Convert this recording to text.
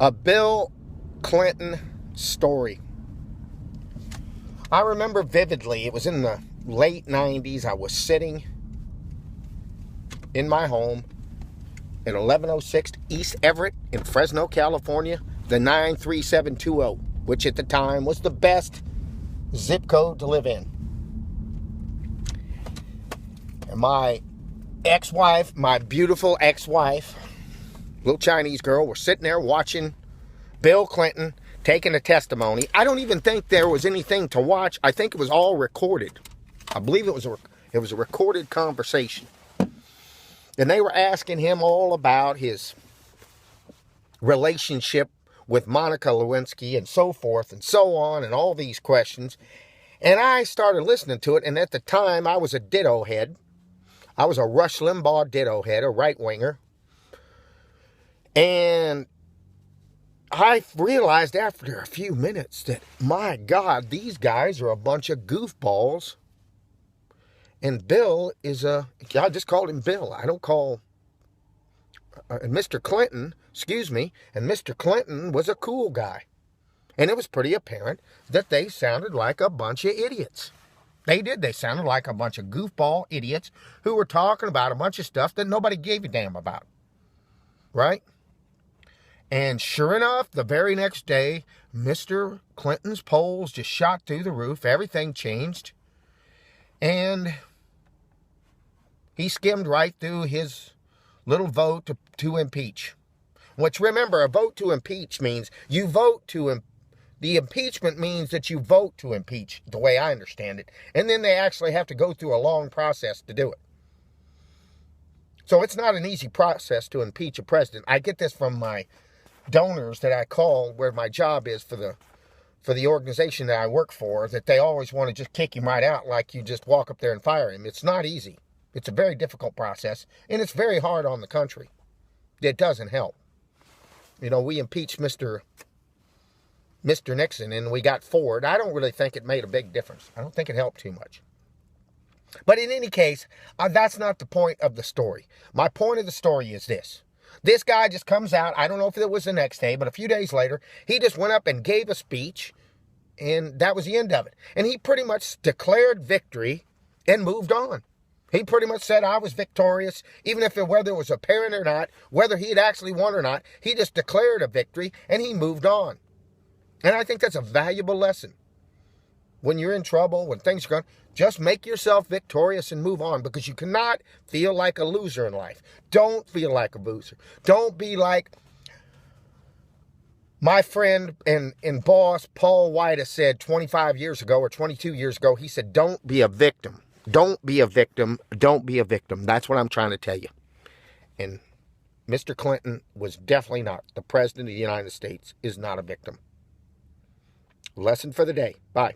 A Bill Clinton story. I remember vividly, it was in the late 90s. I was sitting in my home at 1106 East Everett in Fresno, California, the 93720, which at the time was the best zip code to live in. And my ex-wife, my beautiful ex-wife, little Chinese girl, were sitting there watching Bill Clinton taking a testimony. I don't even think there was anything to watch. I think it was all recorded. I believe it was a recorded conversation. And they were asking him all about his relationship with Monica Lewinsky and so forth and so on and all these questions. And I started listening to it, and at the time I was a ditto head. I was a Rush Limbaugh ditto head, a right-winger. And I realized after a few minutes that, my God, these guys are a bunch of goofballs. And Bill is I just called him Bill. I don't call Mr. Clinton, and Mr. Clinton was a cool guy. And it was pretty apparent that they sounded like a bunch of idiots. They did. They sounded like a bunch of goofball idiots who were talking about a bunch of stuff that nobody gave a damn about. Right? And sure enough, the very next day, Mr. Clinton's polls just shot through the roof. Everything changed. And he skimmed right through his little vote to impeach. Which, remember, a vote to impeach means you vote to the impeachment means that you vote to impeach, the way I understand it. And then they actually have to go through a long process to do it. So it's not an easy process to impeach a president. I get this from my donors that I call, where my job is for the organization that I work for, that they always want to just kick him right out like you just walk up there and fire him. It's not easy. It's a very difficult process, and it's very hard on the country. It doesn't help. You know, we impeached Mr. Nixon, and we got Ford. I don't really think it made a big difference. I don't think it helped too much. But in any case, that's not the point of the story. My point of the story is this. This guy just comes out. I don't know if it was the next day, but a few days later, he just went up and gave a speech, and that was the end of it. And he pretty much declared victory and moved on. He pretty much said, I was victorious, even if whether it was apparent or not, whether he had actually won or not. He just declared a victory, and he moved on. And I think that's a valuable lesson. When you're in trouble, when things are going, just make yourself victorious and move on, because you cannot feel like a loser in life. Don't feel like a loser. Don't be like my friend and boss, Paul White, has said 25 years ago or 22 years ago. He said, don't be a victim. Don't be a victim. Don't be a victim. That's what I'm trying to tell you. And Mr. Clinton was definitely not. The President of the United States is not a victim. Lesson for the day. Bye.